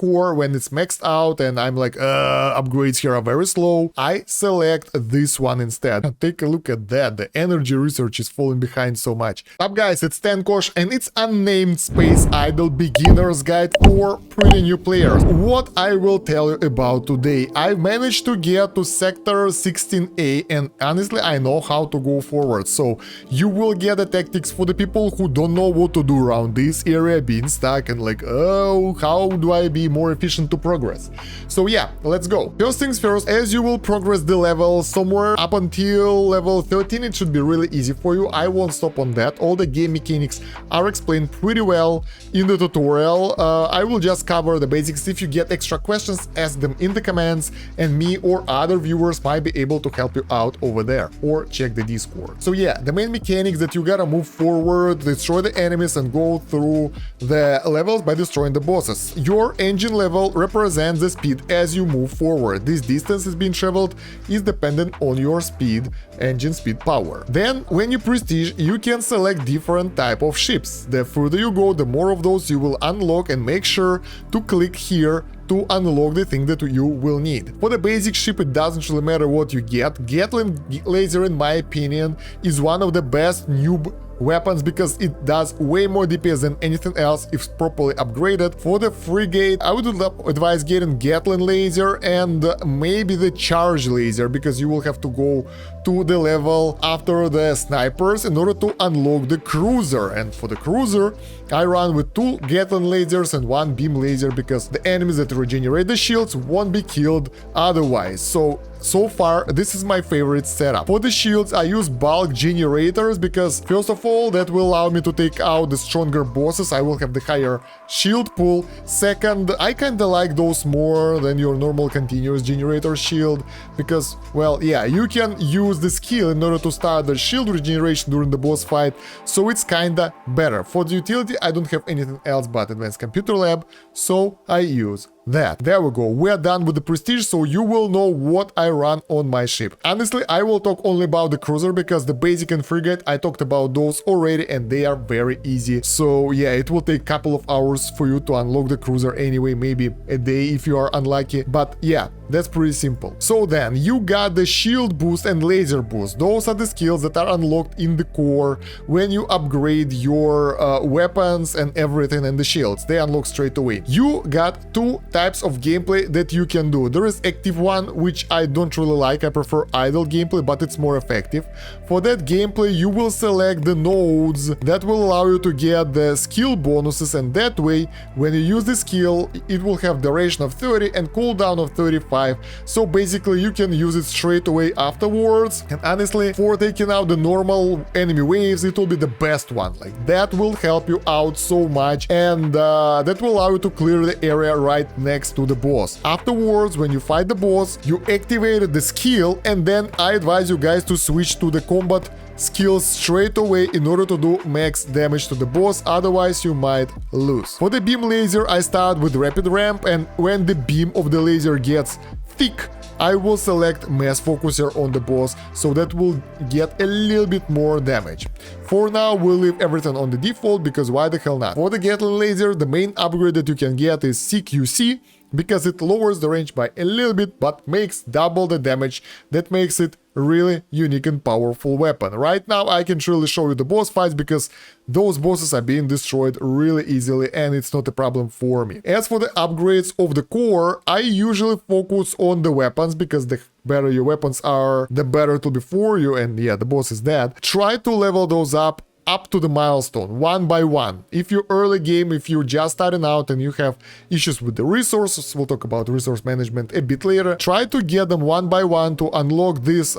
core when it's maxed out and I'm like, upgrades here are very slow, I select this one instead. Take a look at that. The energy research is falling behind so much. Up guys, it's Kosh and it's Unnamed Space Idle Beginner's Guide for pretty new players. What I will tell you about today, I managed to get to sector 16A and honestly I know how to go forward. So you will get the tactics for the people who don't know what to do around this area, being stuck and like, oh, how do I be more efficient to progress? So yeah, let's go. First things first, as you will progress the level somewhere up until level 13, it should be really easy for you. I won't stop on that. All the game mechanics are explained pretty well in the tutorial. I will just cover the basics. If you get extra questions, ask them in the comments and me or other viewers might be able to help you out over there or check the Discord. So yeah, the main mechanics that you gotta move forward, destroy the enemies and go through the levels by destroying the bosses. Your engine level represents the speed as you move forward. This distance is being traveled is dependent on your speed, engine speed power. Then when you prestige, you can select different type of ships. The further you go, the more of those you will unlock, and make sure to click here to unlock the thing that you will need. For the basic ship, it doesn't really matter what you get. Gatling laser, in my opinion, is one of the best noob weapons because it does way more DPS than anything else if properly upgraded. For the frigate, I would advise getting Gatling laser and maybe the charge laser because you will have to go to the level after the snipers in order to unlock the cruiser. And for the cruiser, I run with 2 Gatling lasers and 1 beam laser because the enemies that regenerate the shields won't be killed otherwise. So far, this is my favorite setup. For the shields, I use bulk generators because, first of all, that will allow me to take out the stronger bosses. I will have the higher shield pool. Second, I kinda like those more than your normal continuous generator shield because, well, yeah, you can use the skill in order to start the shield regeneration during the boss fight, so it's kinda better. For the utility, I don't have anything else but Advanced Computer Lab, so I use that. There we go. We're done with the prestige, so you will know what I run on my ship. Honestly, I will talk only about the cruiser because the basic and frigate, I talked about those already and they are very easy. So yeah, it will take a couple of hours for you to unlock the cruiser anyway, maybe a day if you are unlucky, but yeah, that's pretty simple. So then, you got the shield boost and laser boost. Those are the skills that are unlocked in the core when you upgrade your weapons and everything and the shields. They unlock straight away. You got 2 types of gameplay that you can do. There is active one, which I don't really like. I prefer idle gameplay, but it's more effective. For that gameplay, you will select the nodes that will allow you to get the skill bonuses, and that way, when you use the skill, it will have duration of 30 and cooldown of 35. So basically, you can use it straight away afterwards. And honestly, for taking out the normal enemy waves, it will be the best one. Like, that will help you out so much, and that will allow you to clear the area right next to the boss. Afterwards, when you fight the boss, you activated the skill, and then I advise you guys to switch to the combat skills straight away in order to do max damage to the boss, otherwise you might lose. For the beam laser, I start with rapid ramp, and when the beam of the laser gets thick, I will select mass focuser on the boss, so that will get a little bit more damage. For now, we'll leave everything on the default because why the hell not? For the Gatling laser, the main upgrade that you can get is CQC, because it lowers the range by a little bit but makes double the damage. That makes it really unique and powerful weapon. Right now I can truly show you the boss fights because those bosses are being destroyed really easily and it's not a problem for me. As for the upgrades of the core, I usually focus on the weapons because the better your weapons are, the better it will be for you, and yeah, the boss is dead. Try to level those up to the milestone, one by one. If you're early game, if you're just starting out and you have issues with the resources, we'll talk about resource management a bit later, try to get them one by one to unlock this,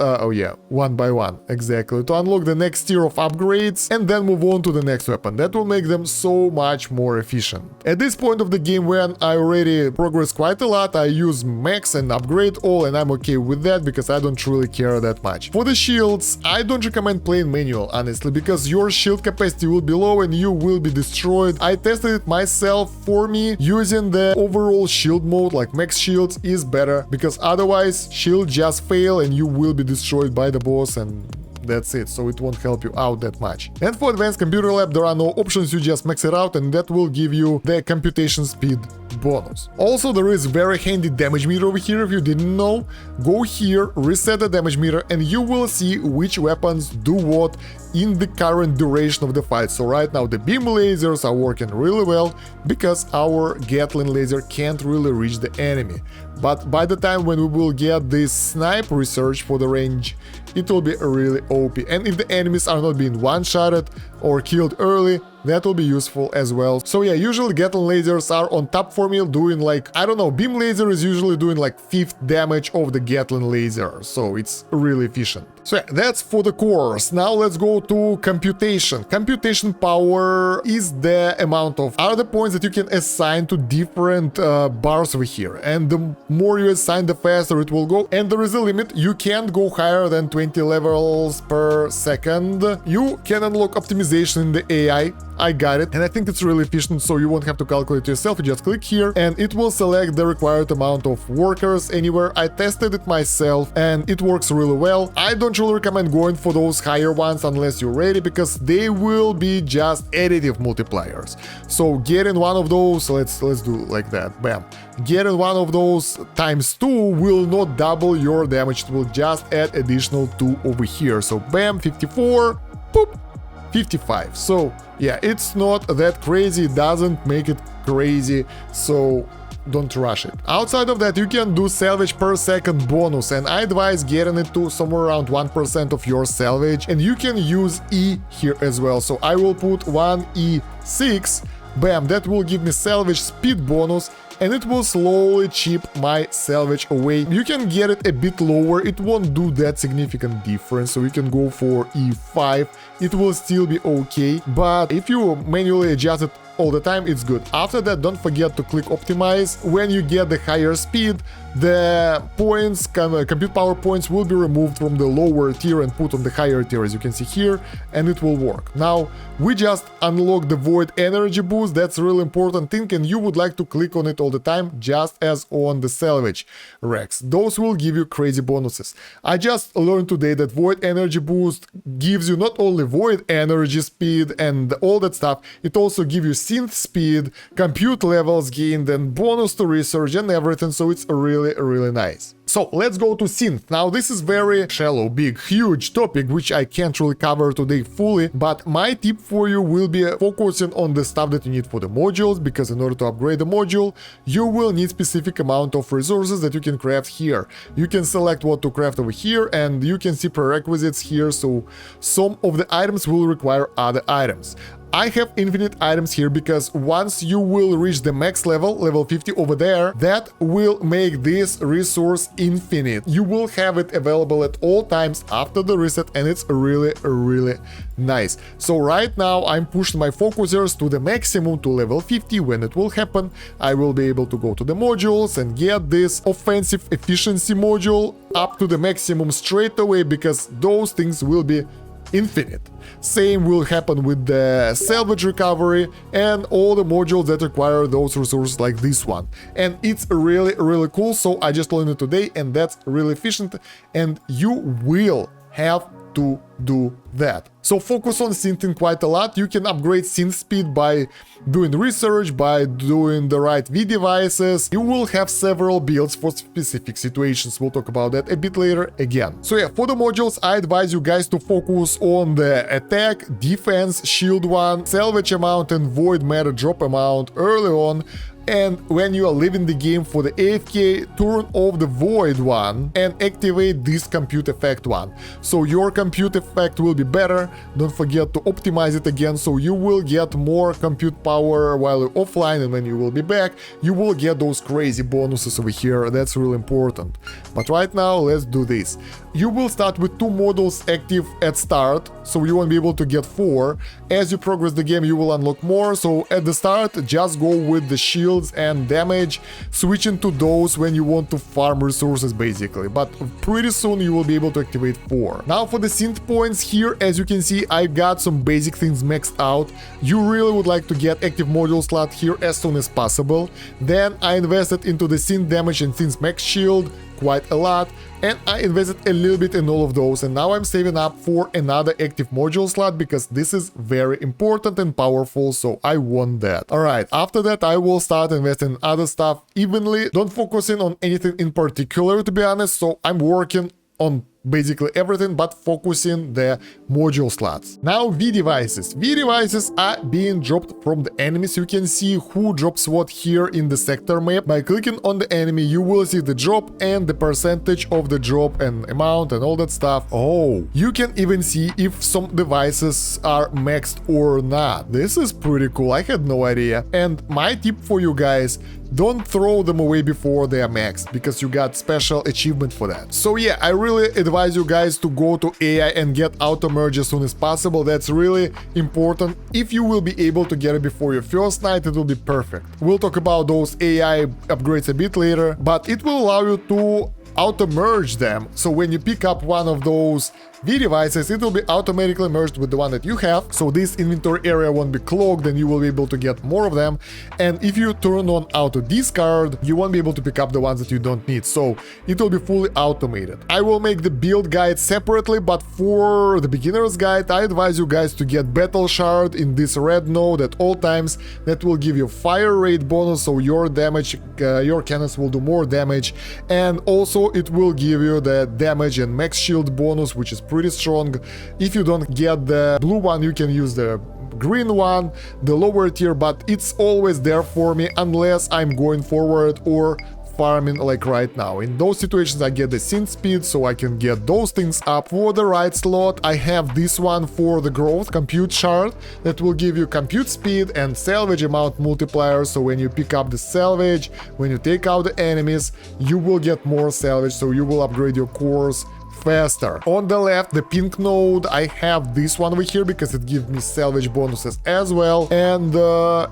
one by one, exactly, to unlock the next tier of upgrades and then move on to the next weapon. That will make them so much more efficient. At this point of the game, when I already progressed quite a lot, I use max and upgrade all, and I'm okay with that because I don't really care that much. For the shields, I don't recommend playing manual, honestly, because your shield capacity will be low and you will be destroyed. I tested it myself. For me, using the overall shield mode like max shields is better because otherwise shield just fail and you will be destroyed by the boss, and that's it, so it won't help you out that much. And for Advanced Computer Lab, there are no options, you just max it out and that will give you the computation speed bonus. Also, there is very handy damage meter over here if you didn't know. Go here, reset the damage meter, and you will see which weapons do what in the current duration of the fight. So right now the beam lasers are working really well because our Gatling laser can't really reach the enemy. But by the time when we will get this snipe research for the range, it will be really OP. And if the enemies are not being one-shotted or killed early, that will be useful as well. So yeah, usually Gatling lasers are on top for me, doing like, I don't know, beam laser is usually doing like 5th damage of the Gatling laser, so it's really efficient. So yeah, that's for the cores. Now let's go to computation. Computation power is the amount of other points that you can assign to different bars over here. And the more you assign, the faster it will go. And there is a limit. You can't go higher than 20 levels per second. You can unlock optimization in the AI. I got it, and I think it's really efficient, so you won't have to calculate yourself. You just click here and it will select the required amount of workers anywhere. I tested it myself and it works really well. I don't really recommend going for those higher ones unless you're ready, because they will be just additive multipliers. So getting one of those, let's do like that, bam. Getting one of those times 2 will not double your damage, it will just add additional 2 over here. So bam, 54, boop, 55. So yeah, it's not that crazy, it doesn't make it crazy, so don't rush it. Outside of that, you can do salvage per second bonus, and I advise getting it to somewhere around 1% of your salvage, and you can use E here as well. So I will put 1E6, bam, that will give me salvage speed bonus, and it will slowly chip my salvage away. You can get it a bit lower, it won't do that significant difference, so you can go for E5, it will still be okay, but if you manually adjust it all the time, it's good. After that, don't forget to click optimize. When you get the higher speed, the points, compute power points, will be removed from the lower tier and put on the higher tier, as you can see here, and it will work. Now we just unlock the void energy boost. That's a really important thing, and you would like to click on it all the time, just as on the salvage racks. Those will give you crazy bonuses. I just learned today that void energy boost gives you not only void energy speed and all that stuff, it also gives you synth speed, compute levels gained, and bonus to research and everything, so it's really nice. So let's go to synth. Now this is very shallow, big, huge topic which I can't really cover today fully, but my tip for you will be focusing on the stuff that you need for the modules, because in order to upgrade the module, you will need specific amount of resources that you can craft here. You can select what to craft over here, and you can see prerequisites here, so some of the items will require other items. I have infinite items here because once you will reach the max level, level 50 over there, that will make this resource infinite. You will have it available at all times after the reset, and it's really nice. So right now I'm pushing my focusers to the maximum, to level 50. When it will happen, I will be able to go to the modules and get this offensive efficiency module up to the maximum straight away, because those things will be infinite. Same will happen with the salvage recovery and all the modules that require those resources like this one. And it's really cool, so I just learned it today, and that's really efficient, and you will have to do that. So focus on synthing quite a lot. You can upgrade synth speed by doing research, by doing the right V devices. You will have several builds for specific situations. We'll talk about that a bit later again. So yeah, for the modules, I advise you guys to focus on the attack, defense, shield one, salvage amount, and void matter drop amount early on. And when you are leaving the game for the AFK, turn off the void one and activate this compute effect one. So your compute effect will be better. Don't forget to optimize it again, so you will get more compute power while you're offline, and when you will be back, you will get those crazy bonuses over here. That's really important. But right now, let's do this. You will start with 2 modules active at start, so you won't be able to get 4. As you progress the game, you will unlock more, so at the start, just go with the shields and damage, switching to those when you want to farm resources basically, but pretty soon you will be able to activate 4. Now for the synth points here, as you can see, I got some basic things maxed out. You really would like to get active module slot here as soon as possible. Then I invested into the synth damage and synth max shield, quite a lot, and I invested a little bit in all of those, and now I'm saving up for another active module slot because this is very important and powerful, so I want that. Alright, after that I will start investing in other stuff evenly, don't focusing on anything in particular to be honest, so I'm working on basically everything but focusing the module slots. Now V devices. V devices are being dropped from the enemies. You can see who drops what here in the sector map. By clicking on the enemy you will see the drop and the percentage of the drop and amount and all that stuff. Oh, you can even see if some devices are maxed or not. This is pretty cool, I had no idea. And my tip for you guys, don't throw them away before they are maxed, because you got special achievement for that. So yeah, I really advise you guys to go to AI and get auto merge as soon as possible. That's really important. If you will be able to get it before your first night, it will be perfect. We'll talk about those AI upgrades a bit later, but it will allow you to auto merge them. So when you pick up one of those V devices, it will be automatically merged with the one that you have, so this inventory area won't be clogged and you will be able to get more of them. And if you turn on auto discard, you won't be able to pick up the ones that you don't need, so it will be fully automated. I will make the build guide separately, but for the beginner's guide I advise you guys to get battle shard in this red node at all times. That will give you fire rate bonus, so your damage, your cannons will do more damage, and also it will give you the damage and max shield bonus, which is pretty strong. If you don't get the blue one, you can use the green one, the lower tier, but it's always there for me unless I'm going forward or farming like right now. In those situations I get the synth speed, so I can get those things up. For the right slot I have this one for the growth compute shard that will give you compute speed and salvage amount multiplier, so when you pick up the salvage, when you take out the enemies, you will get more salvage, so you will upgrade your cores faster. On the left, the pink node, I have this one over here because it gives me salvage bonuses as well. And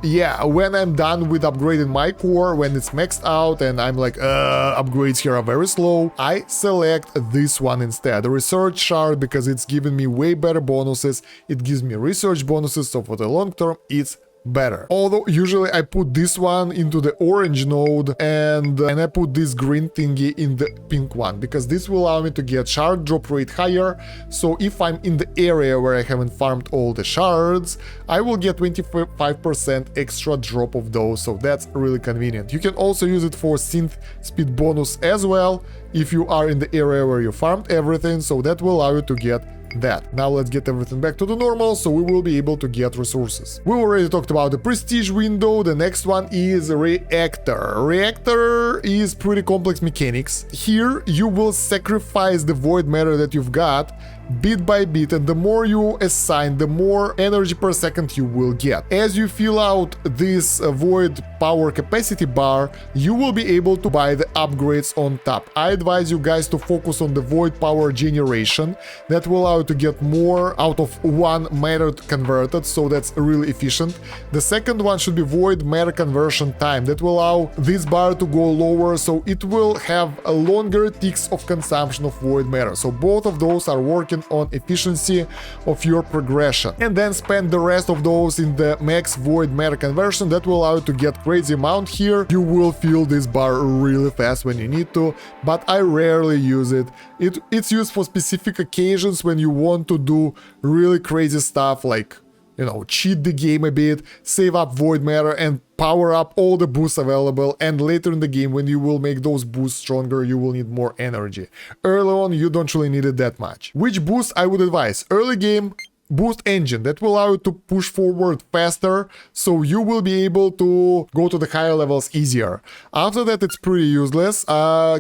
yeah, when I'm done with upgrading my core, when it's maxed out and I'm like, upgrades here are very slow, I select this one instead, the research shard, because it's giving me way better bonuses. It gives me research bonuses, so for the long term, it's better. Although usually I put this one into the orange node and I put this green thingy in the pink one, because this will allow me to get shard drop rate higher. So if I'm in the area where I haven't farmed all the shards, I will get 25% extra drop of those, so that's really convenient. You can also use it for synth speed bonus as well if you are in the area where you farmed everything, so that will allow you to get that. Now let's get everything back to the normal, so we will be able to get resources. We already talked about the prestige window. The next one is Reactor. Reactor is pretty complex mechanics. Here you will sacrifice the void matter that you've got bit by bit, and the more you assign, the more energy per second you will get. As you fill out this void power capacity bar, you will be able to buy the upgrades on top. I advise you guys to focus on the void power generation. That will allow you to get more out of one matter converted, so that's really efficient. The second one should be void matter conversion time. That will allow this bar to go lower, so it will have a longer ticks of consumption of void matter. So both of those are working on efficiency of your progression. And then spend the rest of those in the max void matter conversion. That will allow you to get crazy amount here. You will fill this bar really fast when you need to, but I rarely use it. It's used for specific occasions when you want to do really crazy stuff, like, you know, cheat the game a bit, save up void matter and power up all the boosts available, and later in the game when you will make those boosts stronger, you will need more energy. Early on you don't really need it that much. Which boost I would advise? Early game, boost engine. That will allow you to push forward faster, so you will be able to go to the higher levels easier. After that it's pretty useless.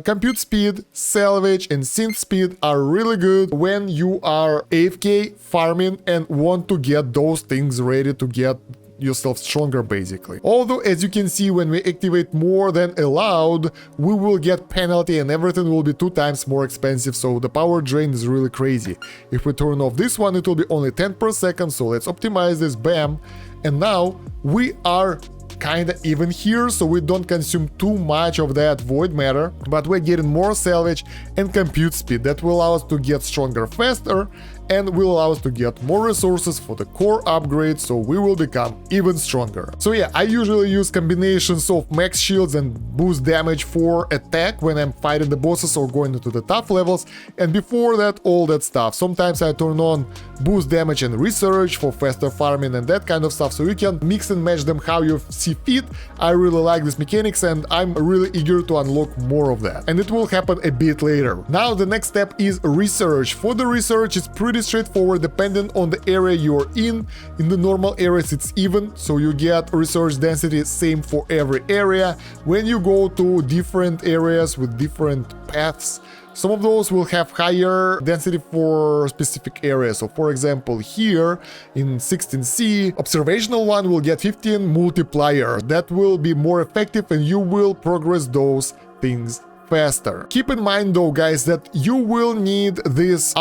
Compute speed, salvage and synth speed are really good when you are AFK farming and want to get those things ready to get yourself stronger, basically. Although, as you can see, when we activate more than allowed, we will get penalty and everything will be 2 times more expensive, so the power drain is really crazy. If we turn off this one, it will be only 10 per second, so let's optimize this, bam. And now we are kinda even here, so we don't consume too much of that void matter, but we're getting more salvage and compute speed. That will allow us to get stronger faster and will allow us to get more resources for the core upgrade, so we will become even stronger. So yeah, I usually use combinations of max shields and boost damage for attack when I'm fighting the bosses or going into the tough levels, and before that, all that stuff. Sometimes I turn on boost damage and research for faster farming and that kind of stuff, so you can mix and match them how you see fit. I really like this mechanics and I'm really eager to unlock more of that, and it will happen a bit later. Now the next step is research. For the research, it's pretty straightforward depending on the area you're in. In the normal areas it's even, so you get research density same for every area. When you go to different areas with different paths, some of those will have higher density for specific areas. So for example, here in 16C, observational one will get 15 multiplier. That will be more effective and you will progress those things faster. Keep in mind though, guys, that you will need this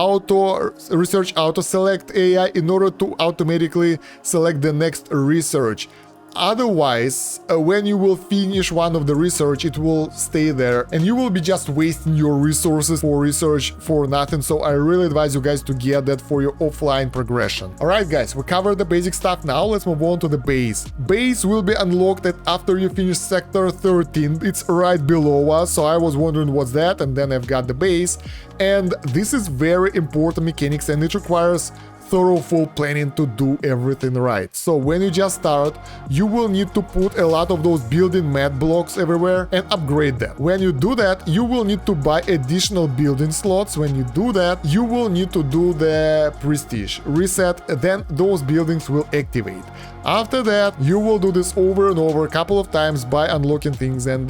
research auto select AI in order to automatically select the next research. Otherwise, when you will finish one of the research, it will stay there and you will be just wasting your resources for research for nothing. So I really advise you guys to get that for your offline progression. Alright guys, we covered the basic stuff. Now let's move on to the base. Base will be unlocked after you finish sector 13. It's right below us, so I was wondering what's that, and then I've got the base. And this is very important mechanics and it requires thorough full planning to do everything right. So when you just start, you will need to put a lot of those building mat blocks everywhere and upgrade them. When you do that, you will need to buy additional building slots. When you do that, you will need to do the prestige reset, then those buildings will activate. After that, you will do this over and over a couple of times by unlocking things, and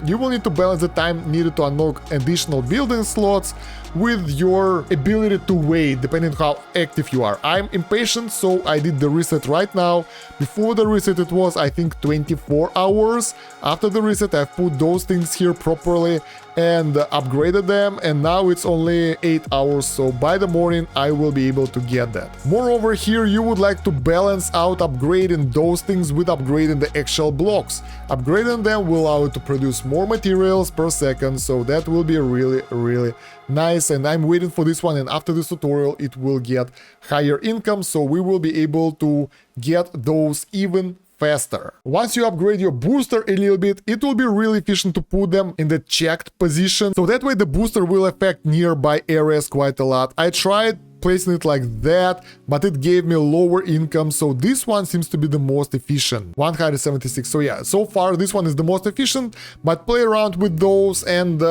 you will need to balance the time needed to unlock additional building slots with your ability to wait, depending on how active you are. I'm impatient, so I did the reset right now. Before the reset, it was, I think, 24 hours. After the reset, I've put those things here properly and upgraded them, and now it's only 8 hours, so by the morning I will be able to get that. Moreover, here you would like to balance out upgrading those things with upgrading the actual blocks. Upgrading them will allow you to produce more materials per second, so that will be really nice, and I'm waiting for this one, and after this tutorial it will get higher income, so we will be able to get those even faster. Once you upgrade your booster a little bit, it will be really efficient to put them in the checked position, so that way the booster will affect nearby areas quite a lot. I tried placing it like that, but it gave me lower income, so this one seems to be the most efficient. 176. So yeah, so far this one is the most efficient, but play around with those and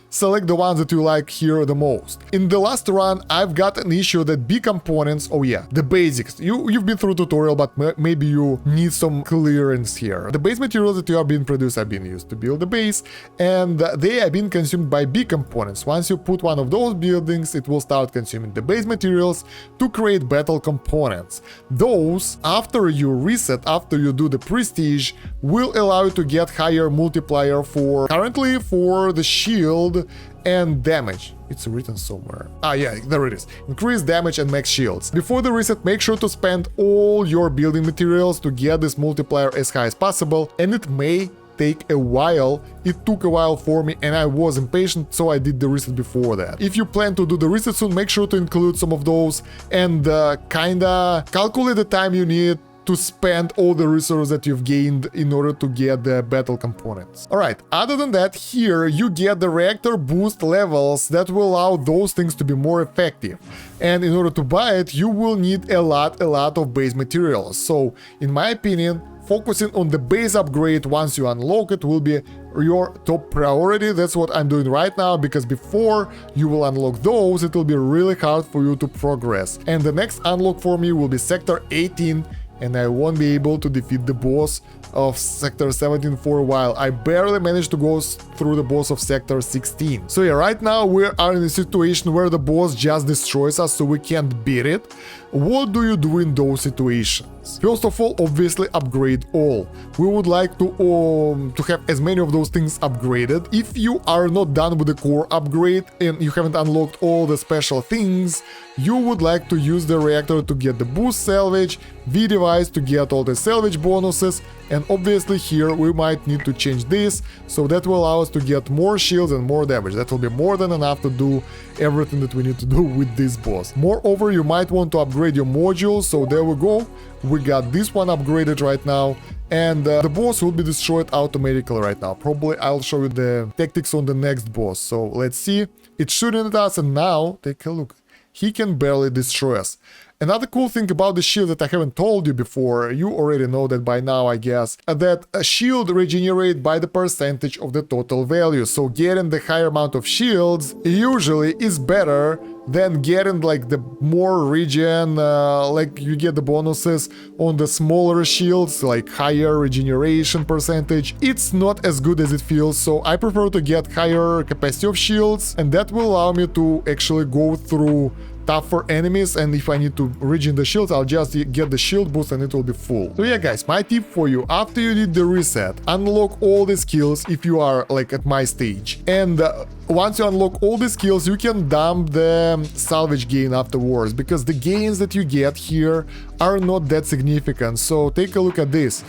select the ones that you like here the most. In the last run, I've got an issue that B components, oh yeah, the basics. You've been through tutorial, but maybe you need some clearance here. The base materials that you are being produced have been used to build the base, and they have been consumed by B components. Once you put one of those buildings, it will start consuming the base materials to create battle components. Those, after you reset, after you do the prestige, will allow you to get higher multiplier for, currently for the shield and damage. It's written somewhere. Ah yeah, there it is. Increase damage and max shields. Before the reset, make sure to spend all your building materials to get this multiplier as high as possible, and it may take a while. It took a while for me and I was impatient, so I did the reset before that. If you plan to do the reset soon, make sure to include some of those and kinda calculate the time you need to spend all the resources that you've gained in order to get the battle components. Alright, other than that, here you get the reactor boost levels that will allow those things to be more effective. And in order to buy it, you will need a lot of base materials. So, in my opinion, focusing on the base upgrade once you unlock it will be your top priority. That's what I'm doing right now, because before you will unlock those, it will be really hard for you to progress. And the next unlock for me will be Sector 18, and I won't be able to defeat the boss of Sector 17 for a while. I barely managed to go through the boss of Sector 16. So yeah, right now we are in a situation where the boss just destroys us, so we can't beat it. What do you do in those situations? First of all, obviously upgrade all. We would like to have as many of those things upgraded. If you are not done with the core upgrade and you haven't unlocked all the special things, you would like to use the reactor to get the boost salvage, V-device to get all the salvage bonuses, And obviously here we might need to change this, so that will allow us to get more shields and more damage. That will be more than enough to do everything that we need to do with this boss. Moreover, you might want to upgrade your modules, so there we go. We got this one upgraded right now. And the boss will be destroyed automatically right now. Probably I'll show you the tactics on the next boss. So let's see. It's shooting at us, and now take a look. He can barely destroy us. Another cool thing about the shield that I haven't told you before, you already know that by now I guess, that a shield regenerates by the percentage of the total value. So getting the higher amount of shields usually is better than getting like the more regen, like you get the bonuses on the smaller shields, like higher regeneration percentage. It's not as good as it feels, so I prefer to get higher capacity of shields, and that will allow me to actually go through tougher enemies, and if I need to regen the shields, I'll just get the shield boost and it will be full. So yeah guys, my tip for you, after you did the reset, unlock all the skills if you are like at my stage. And once you unlock all the skills, you can dump the salvage gain afterwards, because the gains that you get here are not that significant. So take a look at this.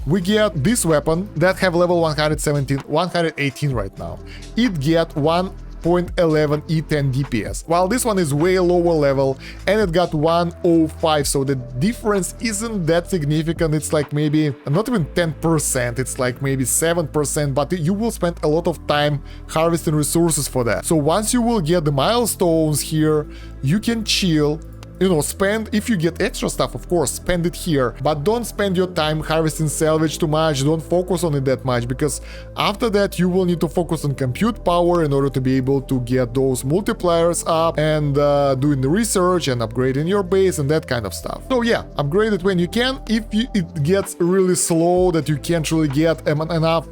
We get this weapon that have level 118 right now. It get 1.11 E10 DPS, while this one is way lower level and it got 105, so the difference isn't that significant. It's like maybe not even 10%, it's like maybe 7%, but you will spend a lot of time harvesting resources for that. So once you will get the milestones here, you can chill. You know, spend, if you get extra stuff, of course, spend it here, but don't spend your time harvesting salvage too much, don't focus on it that much, because after that you will need to focus on compute power in order to be able to get those multipliers up and doing the research and upgrading your base and that kind of stuff. So yeah, upgrade it when you can. If it gets really slow that you can't really get enough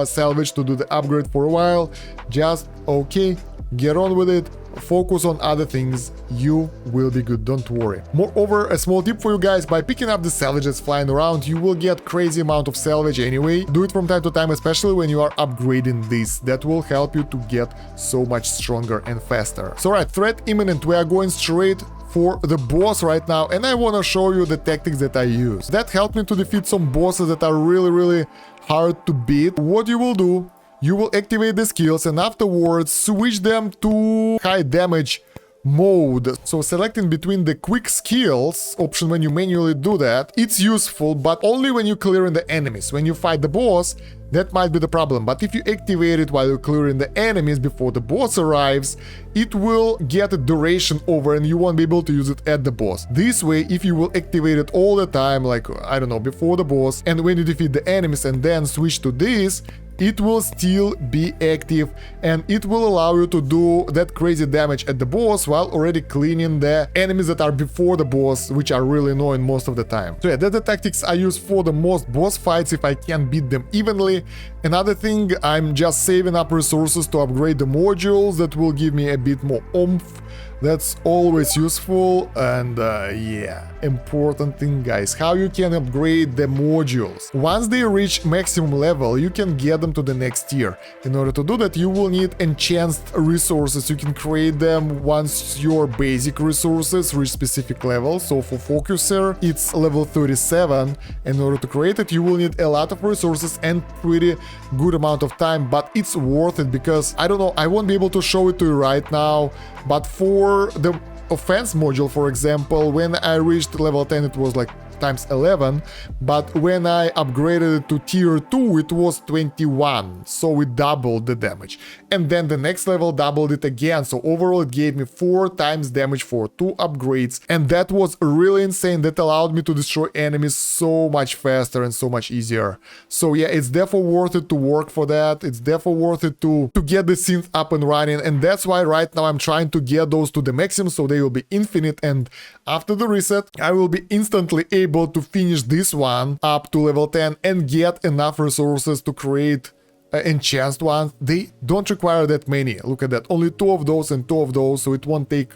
salvage to do the upgrade for a while, just okay, get on with it. Focus on other things, you will be good, don't worry. Moreover, a small tip for you guys, by picking up the salvage that's flying around, you will get crazy amount of salvage anyway. Do it from time to time, especially when you are upgrading this. That will help you to get so much stronger and faster. So right, threat imminent, we are going straight for the boss right now, and I want to show you the tactics that I use. That helped me to defeat some bosses that are really hard to beat. What you will do, you will activate the skills and afterwards switch them to high damage mode. So selecting between the quick skills option when you manually do that, it's useful, but only when you're clearing the enemies. When you fight the boss, that might be the problem. But if you activate it while you're clearing the enemies before the boss arrives, it will get a duration over and you won't be able to use it at the boss. This way, if you will activate it all the time, like, I don't know, before the boss, and when you defeat the enemies and then switch to this, it will still be active and it will allow you to do that crazy damage at the boss while already cleaning the enemies that are before the boss, which are really annoying most of the time. So yeah, that's the tactics I use for the most boss fights if I can beat them evenly. Another thing, I'm just saving up resources to upgrade the modules that will give me a bit more oomph. That's always useful. And yeah, important thing guys, how you can upgrade the modules. Once they reach maximum level, you can get them to the next tier. In order to do that, you will need enhanced resources. You can create them once your basic resources reach specific level. So for Focuser, it's level 37. In order to create it, you will need a lot of resources and pretty good amount of time, but it's worth it because, I don't know, I won't be able to show it to you right now, but for the offense module, for example, when I reached level 10, it was like times 11, but when I upgraded it to tier 2, it was 21, so we doubled the damage. And then the next level doubled it again, so overall it gave me 4 times damage for 2 upgrades, and that was really insane. That allowed me to destroy enemies so much faster and so much easier. So yeah, it's therefore worth it to work for that. It's therefore worth it to get the synth up and running, and that's why right now I'm trying to get those to the maximum so they will be infinite, and after the reset I will be instantly able to finish this one up to level 10 and get enough resources to create enhanced ones. They don't require that many. Look at that, only 2 of those and 2 of those, so it won't take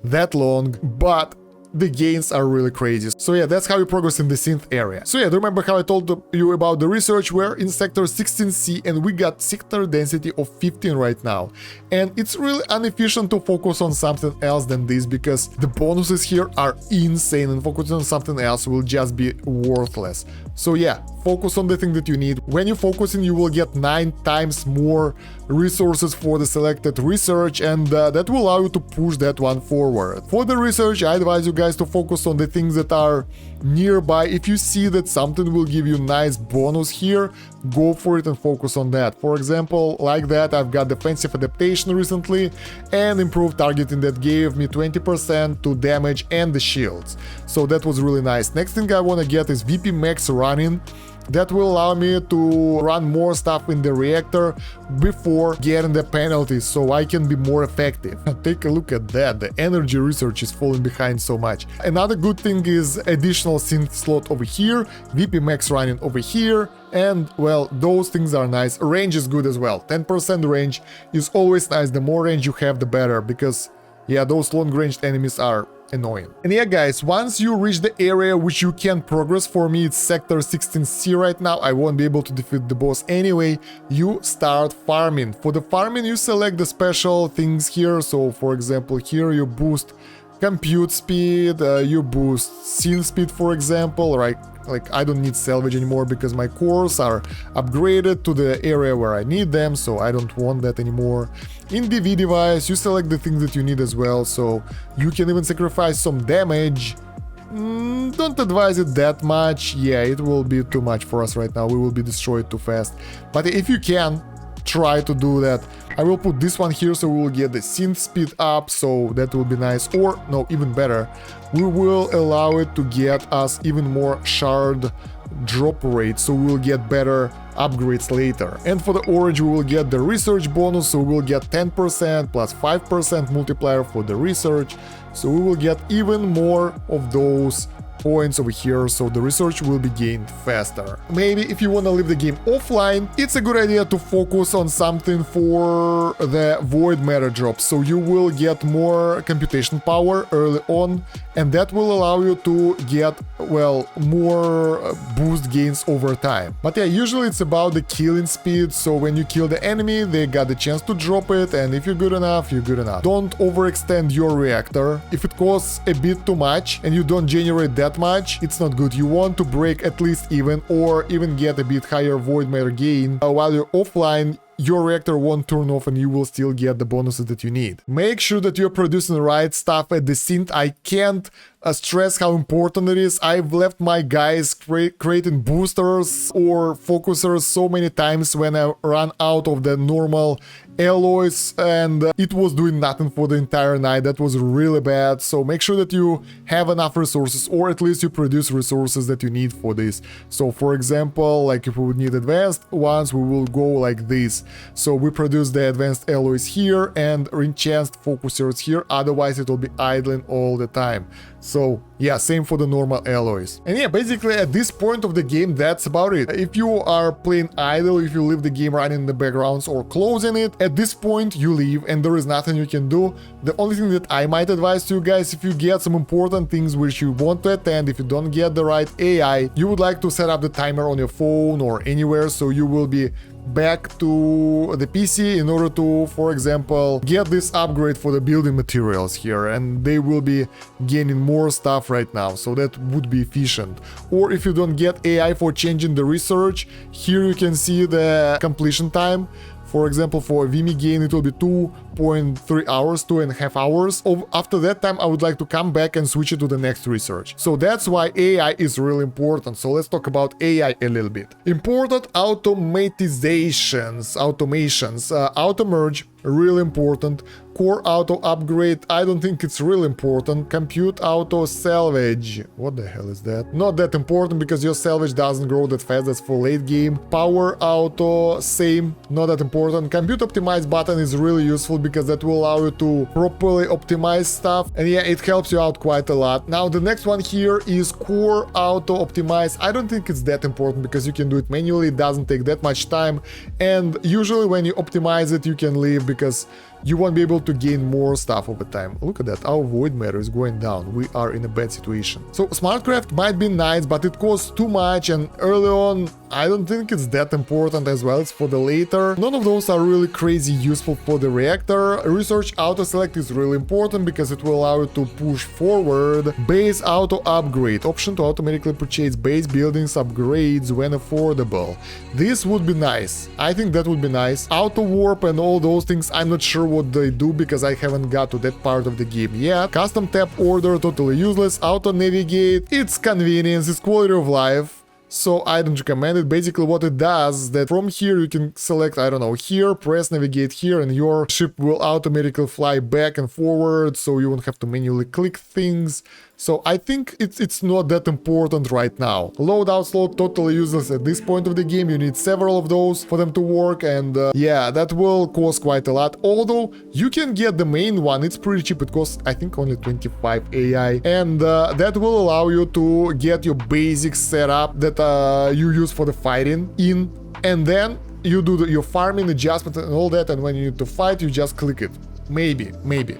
that long, but the gains are really crazy. So yeah, that's how you progress in the synth area. So yeah, do you remember how I told you about the research? We're in sector 16C and we got sector density of 15 right now. And it's really inefficient to focus on something else than this, because the bonuses here are insane and focusing on something else will just be worthless. So yeah, focus on the thing that you need. When you're focusing, you will get 9 times more resources for the selected research, and that will allow you to push that one forward. For the research, I advise you guys to focus on the things that are nearby. If you see that something will give you nice bonus here, go for it and focus on that. For example, like that, I've got defensive adaptation recently and improved targeting that gave me 20% to damage and the shields. So that was really nice. Next thing I want to get is VP max running. That will allow me to run more stuff in the reactor before getting the penalties, so I can be more effective. Take a look at that, the energy research is falling behind so much. Another good thing is additional synth slot over here, VP max running over here, and well, those things are nice. Range is good as well. 10% range is always nice. The more range you have, the better, because yeah, those long-ranged enemies are annoying. And yeah, guys, once you reach the area which you can progress, for me it's sector 16C right now, I won't be able to defeat the boss anyway, you start farming. For the farming, you select the special things here. So for example, here you boost compute speed, you boost synth speed, for example, right? Like, I don't need salvage anymore because my cores are upgraded to the area where I need them, so I don't want that anymore. In the V device, you select the things that you need as well, so you can even sacrifice some damage. Don't advise it that much. Yeah, it will be too much for us right now. We will be destroyed too fast. But if you can, try to do that. I will put this one here, so we will get the synth speed up, so that will be nice. Or, no, even better, we will allow it to get us even more shard drop rate, so we will get better upgrades later. And for the orange, we will get the research bonus, so we will get 10% plus 5% multiplier for the research, so we will get even more of those points over here, so the research will be gained faster. Maybe if you want to leave the game offline, it's a good idea to focus on something for the void matter drop, so you will get more computation power early on, and that will allow you to get, well, more boost gains over time. But yeah, usually it's about the killing speed, so when you kill the enemy, they got the chance to drop it, and if you're good enough, you're good enough. Don't overextend your reactor. If it costs a bit too much and you don't generate that much, it's not good. You want to break at least even, or even get a bit higher void matter gain. While you're offline, your reactor won't turn off and you will still get the bonuses that you need. Make sure that you're producing the right stuff at the synth. I can't stress how important it is. I've left my guys creating boosters or focusers so many times when I ran out of the normal alloys, and it was doing nothing for the entire night. That was really bad. So make sure that you have enough resources, or at least you produce resources that you need for this. So for example, like if we would need advanced ones, we will go like this. So we produce the advanced alloys here and enhanced focusers here, otherwise it will be idling all the time. So yeah, same for the normal alloys. And yeah, basically at this point of the game, that's about it. If you are playing idle, if you leave the game running in the backgrounds or closing it, at this point you leave and there is nothing you can do. The only thing that I might advise to you guys, if you get some important things which you want to attend, if you don't get the right AI, you would like to set up the timer on your phone or anywhere, so you will be back to the PC in order to, for example, get this upgrade for the building materials here, and they will be gaining more stuff right now, so that would be efficient. Or if you don't get AI for changing the research, here you can see the completion time. For example, for Vimy gain, it will be 2.3 hours, 2.5 hours. After that time, I would like to come back and switch it to the next research. So that's why AI is really important. So let's talk about AI a little bit. Important automations, auto merge, really important. Core auto upgrade, I don't think it's really important. Compute auto salvage, what the hell is that? Not that important because your salvage doesn't grow that fast, that's for late game. Power auto, same, not that important. Compute optimize button is really useful because that will allow you to properly optimize stuff, and yeah, it helps you out quite a lot. Now the next one here is core auto optimize. I don't think it's that important because you can do it manually, it doesn't take that much time, and usually when you optimize it you can leave because you won't be able to gain more stuff over time. Look at that, our void matter is going down. We are in a bad situation. So smartcraft might be nice, but it costs too much, and early on I don't think it's that important as well. It's for the later. None of those are really crazy useful for the reactor. Research auto select is really important because it will allow you to push forward. Base auto upgrade, option to automatically purchase base buildings upgrades when affordable. This would be nice. I think that would be nice. Auto warp and all those things, I'm not sure what they do because I haven't got to that part of the game yet. Custom tap order, totally useless. Auto navigate, it's convenience, it's quality of life, so I don't recommend it. Basically what it does, that from here you can select, I don't know, here, press navigate here, and your ship will automatically fly back and forward, so you won't have to manually click things. So I think it's not that important right now. Loadout slot, totally useless at this point of the game. You need several of those for them to work, and yeah, that will cost quite a lot. Although you can get the main one, it's pretty cheap. It costs, I think, only 25 AI, and that will allow you to get your basic setup that you use for the fighting in, and then you do your farming adjustment and all that, and when you need to fight, you just click it. Maybe,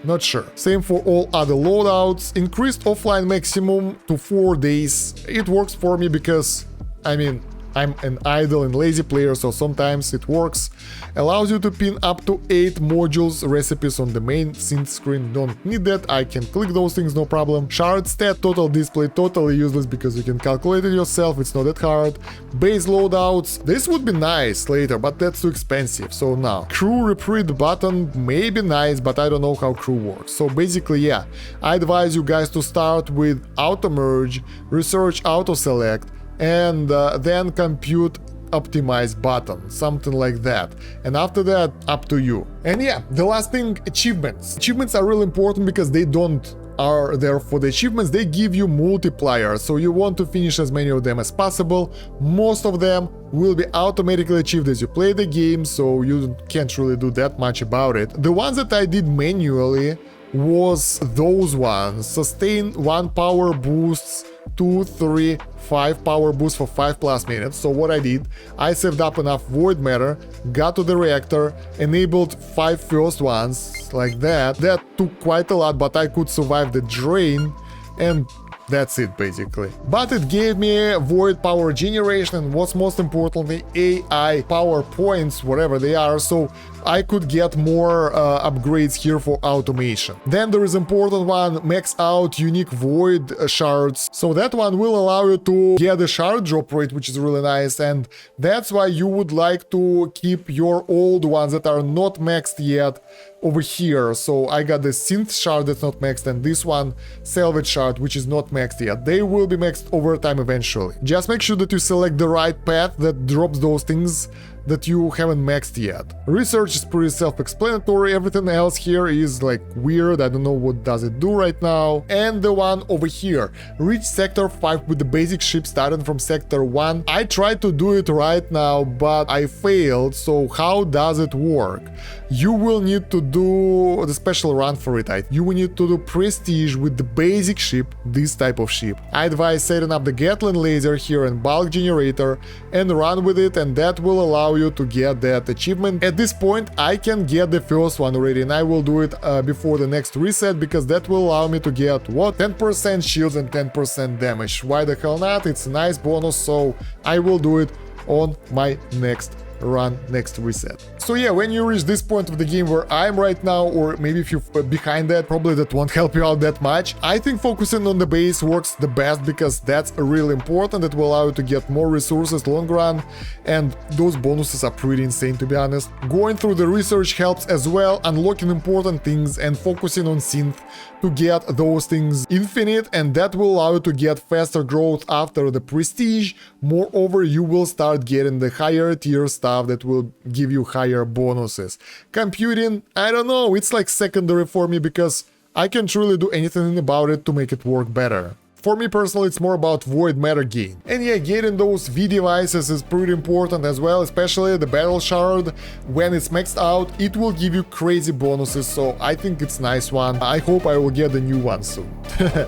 not sure. Same for all other loadouts. Increased offline maximum to 4 days. It works for me because, I mean, I'm an idle and lazy player, so sometimes it works. Allows you to pin up to 8 modules recipes on the main synth screen. Don't need that, I can click those things, no problem. Shard stat, total display, totally useless because you can calculate it yourself, it's not that hard. Base loadouts, this would be nice later, but that's too expensive, so now. Crew reprint button may be nice, but I don't know how crew works. So basically, yeah, I advise you guys to start with auto merge, research auto select, and then compute optimize button, something like that, and after that, up to you. And yeah, the last thing, achievements are really important because they don't are there for the achievements, they give you multipliers, so you want to finish as many of them as possible. Most of them will be automatically achieved as you play the game, so you can't really do that much about it. The ones that I did manually was those ones: sustain 1 power boosts, 2, 3, 5 power boosts for 5+ minutes. So what I did, I saved up enough void matter, got to the reactor, enabled 5 first ones like that. That took quite a lot, but I could survive the drain, and that's it basically. But it gave me void power generation, and what's most importantly, AI power points, whatever they are, so I could get more upgrades here for automation. Then there is important one, max out unique void shards. So that one will allow you to get a shard drop rate, which is really nice, and that's why you would like to keep your old ones that are not maxed yet over here. So I got the synth shard that's not maxed, and this one salvage shard, which is not maxed yet. They will be maxed over time eventually. Just make sure that you select the right path that drops those things that you haven't maxed yet. Research is pretty self-explanatory, everything else here is like weird, I don't know what does it do right now. And the one over here, reach sector 5 with the basic ship starting from sector 1. I tried to do it right now, but I failed, so how does it work? You will need to do the special run for it. You will need to do prestige with the basic ship, this type of ship. I advise setting up the Gatling laser here and bulk generator and run with it, and that will allow you to get that achievement. At this point I can get the first one already, and I will do it before the next reset, because that will allow me to get what, 10% shields and 10% damage. Why the hell not? It's a nice bonus, so I will do it on my next run, next reset. So yeah, when you reach this point of the game where I'm right now, or maybe if you're behind that, probably that won't help you out that much. I think focusing on the base works the best, because that's really important. It will allow you to get more resources long run, and those bonuses are pretty insane, to be honest. Going through the research helps as well, unlocking important things and focusing on synth to get those things infinite, and that will allow you to get faster growth after the prestige. Moreover, you will start getting the higher tier stuff that will give you higher bonuses. Computing, I don't know, it's like secondary for me, because I can't really do anything about it to make it work better. For me personally, it's more about void matter gain. And yeah, getting those V devices is pretty important as well, especially the battle shard. When it's maxed out, it will give you crazy bonuses, so I think it's a nice one. I hope I will get a new one soon.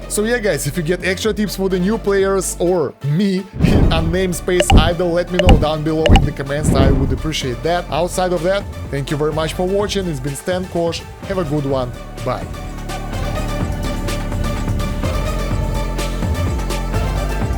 So yeah guys, if you get extra tips for the new players or me in Unnamed Space Idle, let me know down below in the comments. I would appreciate that. Outside of that, thank you very much for watching. It's been Stan Kosh. Have a good one. Bye.